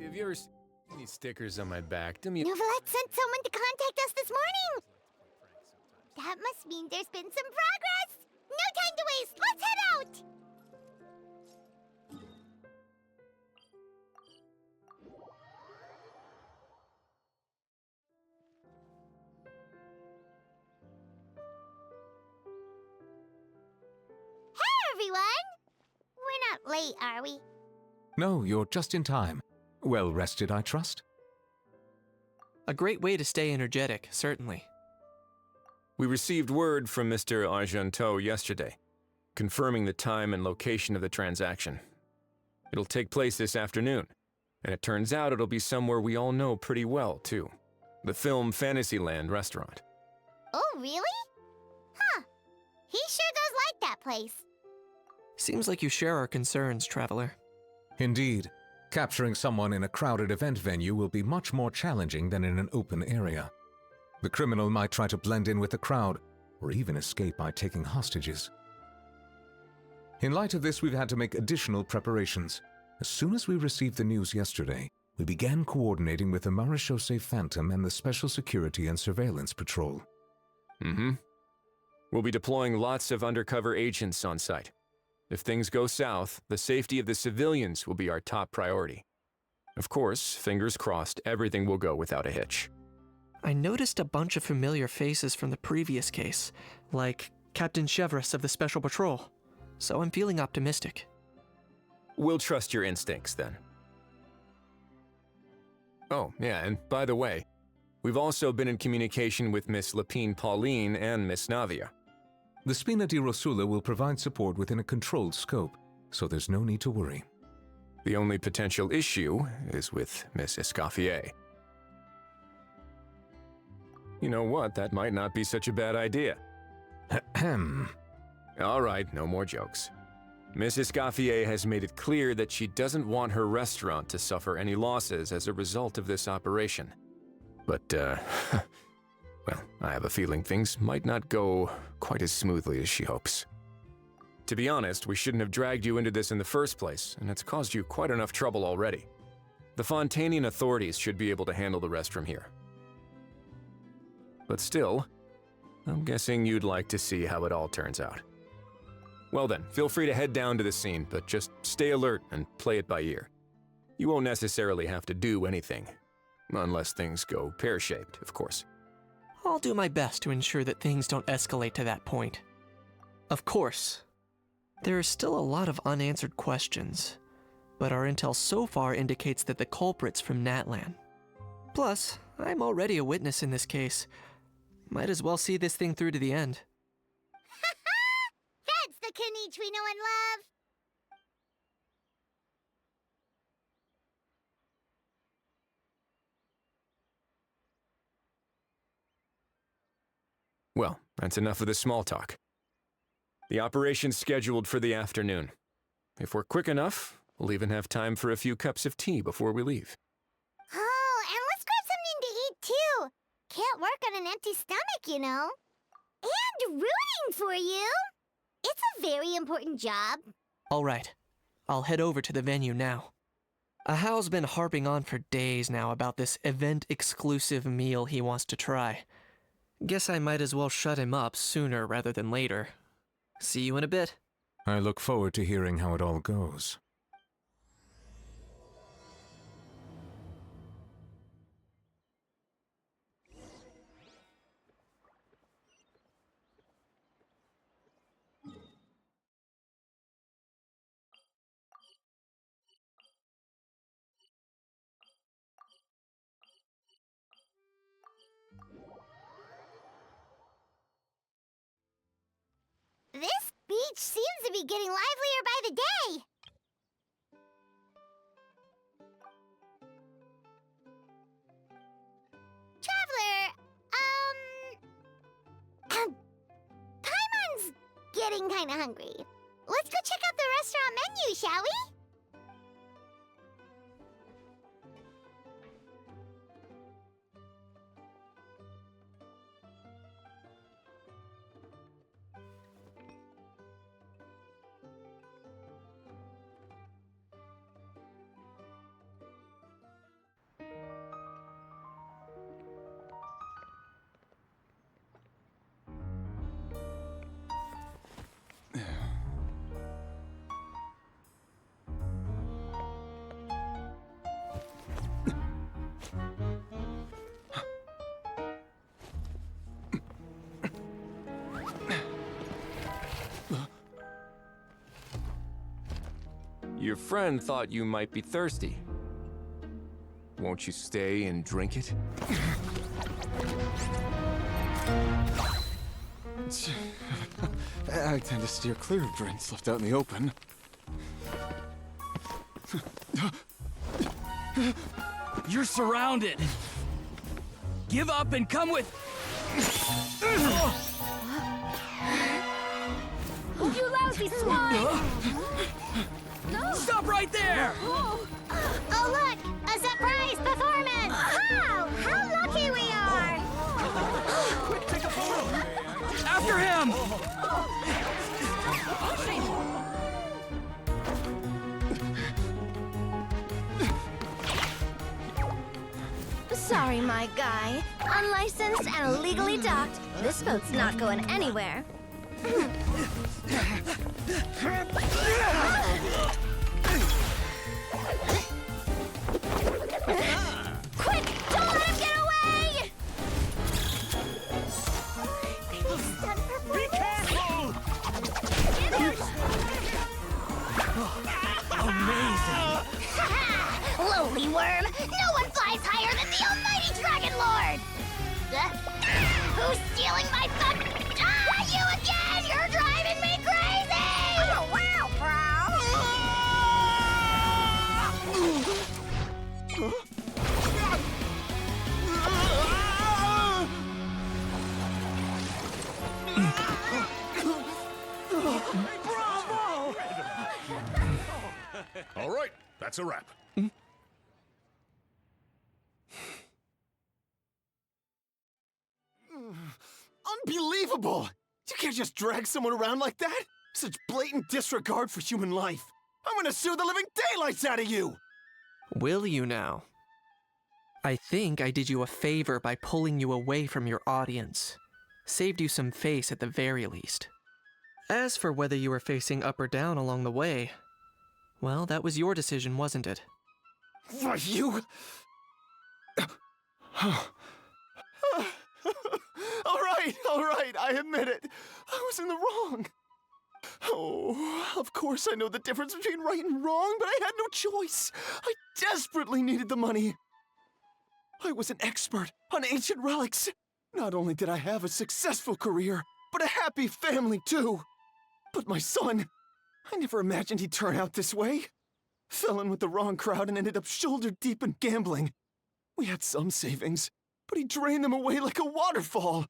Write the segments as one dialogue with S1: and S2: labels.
S1: Have you ever seen these stickers on my back?
S2: Novelette sent someone to contact us this morning! That must mean there's been some progress! No time to waste! Let's head out! Hey, everyone! We're not late, are we?
S3: No, you're just in time. Well rested, I trust?
S4: A great way to stay energetic, certainly.
S1: We received word from Mr. Argenteau yesterday, confirming the time and location of the transaction. It'll take place this afternoon, and it turns out it'll be somewhere we all know pretty well, too. The Film Fantasyland restaurant.
S2: Oh, really? Huh. He sure does like that place.
S4: Seems like you share our concerns, Traveler.
S3: Indeed. Capturing someone in a crowded event venue will be much more challenging than in an open area. The criminal might try to blend in with the crowd, or even escape by taking hostages. In light of this, we've had to make additional preparations. As soon as we received the news yesterday, we began coordinating with the Marechaussee Phantom and the Special Security and Surveillance Patrol.
S1: We'll be deploying lots of undercover agents on site. If things go south, the safety of the civilians will be our top priority. Of course, fingers crossed, everything will go without a hitch.
S4: I noticed a bunch of familiar faces from the previous case, like Captain Chevres of the Special Patrol, so I'm feeling optimistic.
S1: We'll trust your instincts, then. Oh, yeah, and by the way, we've also been in communication with Miss Lapine Pauline and Miss Navia.
S3: The Spina di Rosula will provide support within a controlled scope, so there's no need to worry.
S1: The only potential issue is with Miss Escoffier. You know what, that might not be such a bad idea.
S3: Ahem.
S1: All right, no more jokes. Miss Escoffier has made it clear that she doesn't want her restaurant to suffer any losses as a result of this operation. But, well, I have a feeling things might not go quite as smoothly as she hopes. To be honest, we shouldn't have dragged you into this in the first place, and it's caused you quite enough trouble already. The Fontainian authorities should be able to handle the rest from here. But still, I'm guessing you'd like to see how it all turns out. Well then, feel free to head down to the scene, but just stay alert and play it by ear. You won't necessarily have to do anything, unless things go pear-shaped, of course.
S4: I'll do my best to ensure that things don't escalate to that point. Of course, there are still a lot of unanswered questions, but our intel so far indicates that the culprit's from Natlan. Plus, I'm already a witness in this case. Might as well see this thing through to the end.
S2: That's the Knight we know and love!
S1: Well, that's enough of the small talk. The operation's scheduled for the afternoon. If we're quick enough, we'll even have time for a few cups of tea before we leave.
S2: Oh, and let's grab something to eat, too! Can't work on an empty stomach, you know. And rooting for you! It's a very important job.
S4: All right, I'll head over to the venue now. Ahao's been harping on for days now about this event-exclusive meal he wants to try. Guess I might as well shut him up sooner rather than later. See you in a bit.
S3: I look forward to hearing how it all goes.
S2: This beach seems to be getting livelier by the day. Traveler, Paimon's getting kinda hungry. Let's go check out the restaurant menu, shall we?
S1: Your friend thought you might be thirsty. Won't you stay and drink it?
S5: I tend to steer clear of drinks left out in the open.
S6: You're surrounded. Give up and come with.
S2: You lousy swine!
S6: Stop right there!
S2: Oh, look! A surprise performance! Wow! How lucky we are!
S6: Quick, take a photo! After him!
S7: Sorry, my guy. Unlicensed and illegally docked. This boat's not going anywhere. Quick! Don't let him get away!
S6: Be careful! Amazing!
S2: Lowly worm! No one flies higher than the almighty Dragon Lord! Who's stealing my fun? Ah, you again! You're driving me crazy! Oh, wow,
S6: Bravo!
S8: All right, that's a wrap.
S5: Unbelievable! You can't just drag someone around like that! Such blatant disregard for human life! I'm gonna sue the living daylights out of you!
S4: Will you now? I think I did you a favor by pulling you away from your audience. Saved you some face at the very least. As for whether you were facing up or down along the way, well, that was your decision, wasn't it?
S5: What, you? All right, I admit it. I was in the wrong. Oh, of course I know the difference between right and wrong, but I had no choice. I desperately needed the money. I was an expert on ancient relics. Not only did I have a successful career, but a happy family too. But my son, I never imagined he'd turn out this way. Fell in with the wrong crowd and ended up shoulder deep in gambling. We had some savings, but he drained them away like a waterfall.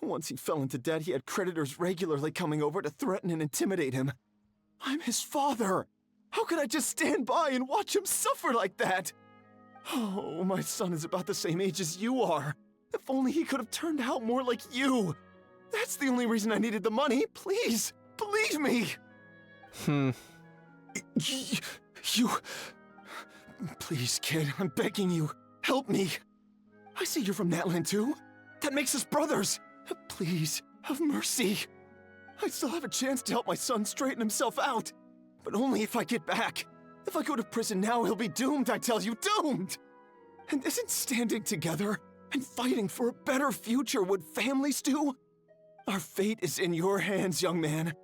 S5: Once he fell into debt, he had creditors regularly coming over to threaten and intimidate him. I'm his father. How could I just stand by and watch him suffer like that? Oh, my son is about the same age as you are. If only he could have turned out more like you. That's the only reason I needed the money. Please, believe me. You... Please, kid, I'm begging you. Help me. I see you're from Natland too. That makes us brothers. Please, have mercy. I still have a chance to help my son straighten himself out. But only if I get back. If I go to prison now, he'll be doomed, I tell you, doomed! And isn't standing together and fighting for a better future what families do? Our fate is in your hands, young man.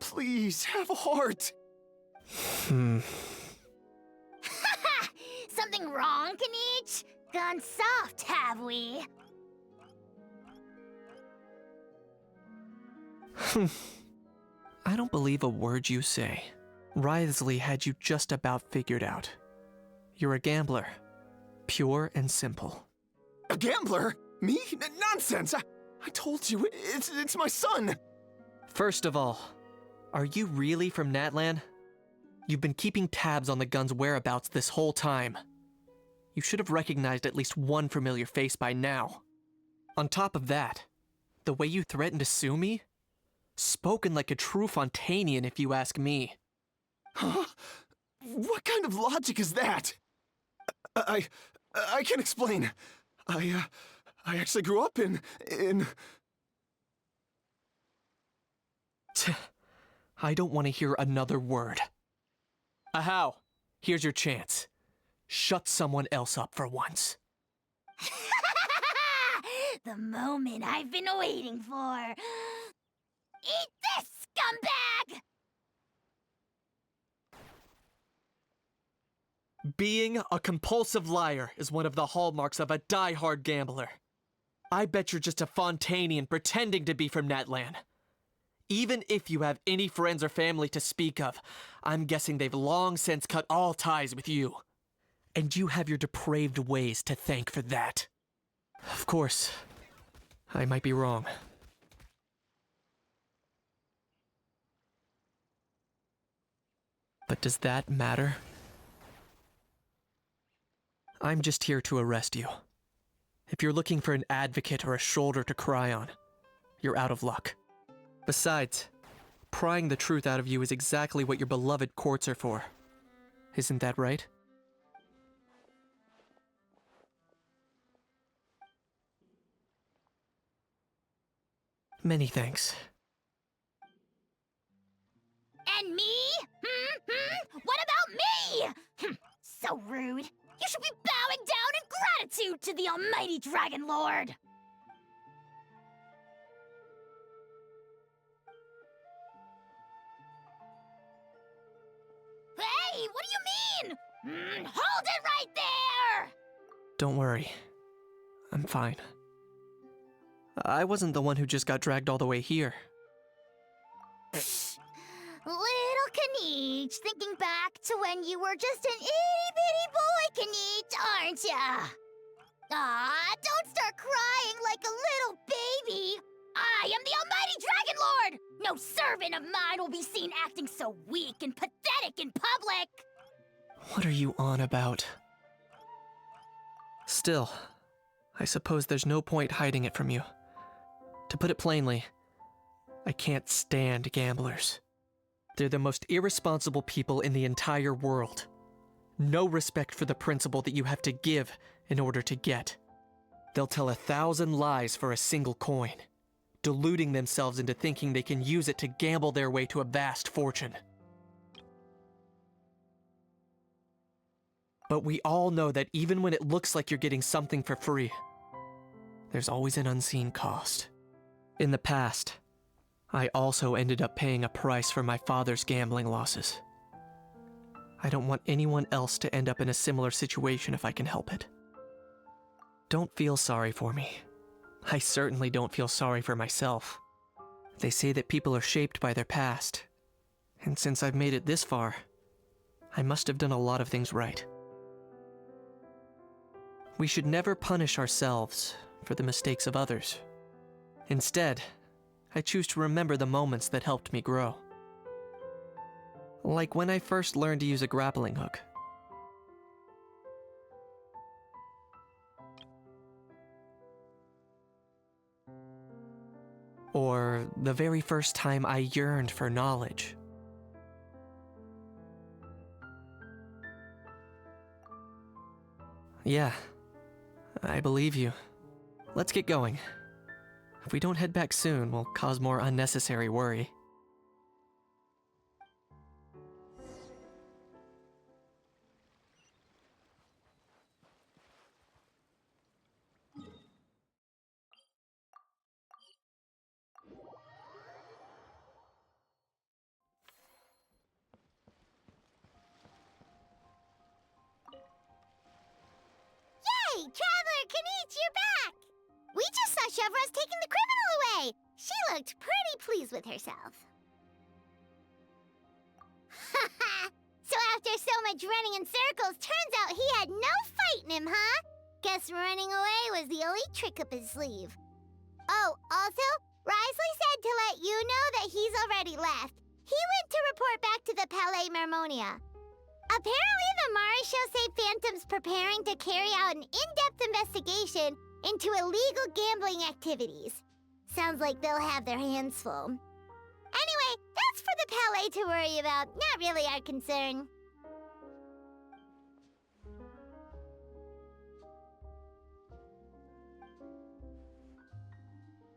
S5: Please, have a heart.
S2: Something wrong, Kanich? Gone soft, have we?
S4: I don't believe a word you say. Wriothesley had you just about figured out. You're a gambler. Pure and simple.
S5: A gambler? Me? Nonsense! I told you, it's my son!
S4: First of all, are you really from Natlan? You've been keeping tabs on the gun's whereabouts this whole time. You should have recognized at least one familiar face by now. On top of that, the way you threatened to sue me? Spoken like a true Fontanian, if you ask me.
S5: Huh? What kind of logic is that? I can explain. I actually grew up in...
S4: I don't want to hear another word. Ahow, here's your chance. Shut someone else up for once.
S2: The moment I've been waiting for. Eat this, scumbag!
S4: Being a compulsive liar is one of the hallmarks of a die-hard gambler. I bet you're just a Fontanian pretending to be from Natlan. Even if you have any friends or family to speak of, I'm guessing they've long since cut all ties with you. And you have your depraved ways to thank for that. Of course, I might be wrong. But does that matter? I'm just here to arrest you. If you're looking for an advocate or a shoulder to cry on, you're out of luck. Besides, prying the truth out of you is exactly what your beloved courts are for. Isn't that right? Many thanks.
S2: And me? What about me? So rude. You should be bowing down in gratitude to the almighty Dragon Lord. Hey, what do you mean? Hold it right there!
S4: Don't worry. I'm fine. I wasn't the one who just got dragged all the way here.
S2: Little Kaniche, thinking back to when you were just an itty-bitty boy, Kaniche, aren't ya? Aw, don't start crying like a little baby. I am the almighty Dragon Lord! No servant of mine will be seen acting so weak and pathetic in public!
S4: What are you on about? Still, I suppose there's no point hiding it from you. To put it plainly, I can't stand gamblers. They're the most irresponsible people in the entire world. No respect for the principle that you have to give in order to get. They'll tell 1,000 lies for a single coin, deluding themselves into thinking they can use it to gamble their way to a vast fortune. But we all know that even when it looks like you're getting something for free, there's always an unseen cost. In the past, I also ended up paying a price for my father's gambling losses. I don't want anyone else to end up in a similar situation if I can help it. Don't feel sorry for me. I certainly don't feel sorry for myself. They say that people are shaped by their past, and since I've made it this far, I must have done a lot of things right. We should never punish ourselves for the mistakes of others. Instead, I choose to remember the moments that helped me grow. Like when I first learned to use a grappling hook. Or the very first time I yearned for knowledge. Yeah, I believe you. Let's get going. If we don't head back soon, we'll cause more unnecessary worry.
S2: Hey, Traveler Kaniche, you're back! We just saw Chevro's taking the criminal away! She looked pretty pleased with herself. Haha! So after so much running in circles, turns out he had no fight in him, huh? Guess running away was the only trick up his sleeve. Oh, also, Risley said to let you know that he's already left. He went to report back to the Palais Mermonia. Apparently, the Mari show say Phantom's preparing to carry out an in-depth investigation into illegal gambling activities. Sounds like they'll have their hands full. Anyway, that's for the Palais to worry about, not really our concern.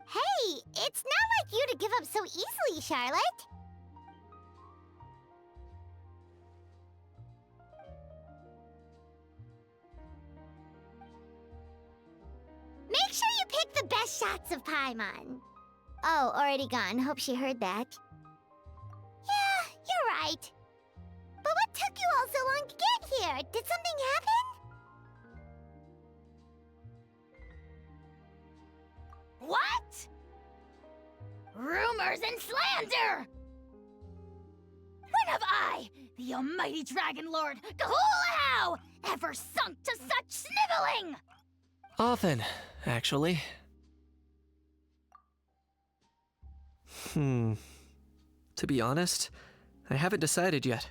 S2: Hey, it's not like you to give up so easily, Charlotte. Make sure you pick the best shots of Paimon. Oh, already gone. Hope she heard that. Yeah, you're right. But what took you all so long to get here? Did something happen? What? Rumors and slander! When have I, the almighty Dragon Lord, Kahulahau, ever sunk to such sniveling?
S4: Often, actually. To be honest, I haven't decided yet.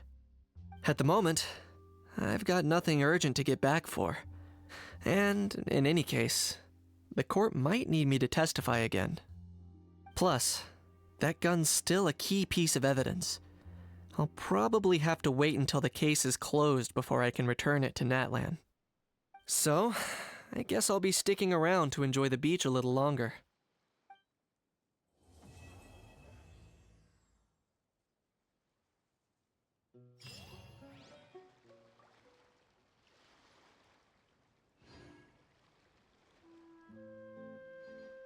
S4: At the moment, I've got nothing urgent to get back for. And, in any case, the court might need me to testify again. Plus, that gun's still a key piece of evidence. I'll probably have to wait until the case is closed before I can return it to Natlan. So, I guess I'll be sticking around to enjoy the beach a little longer.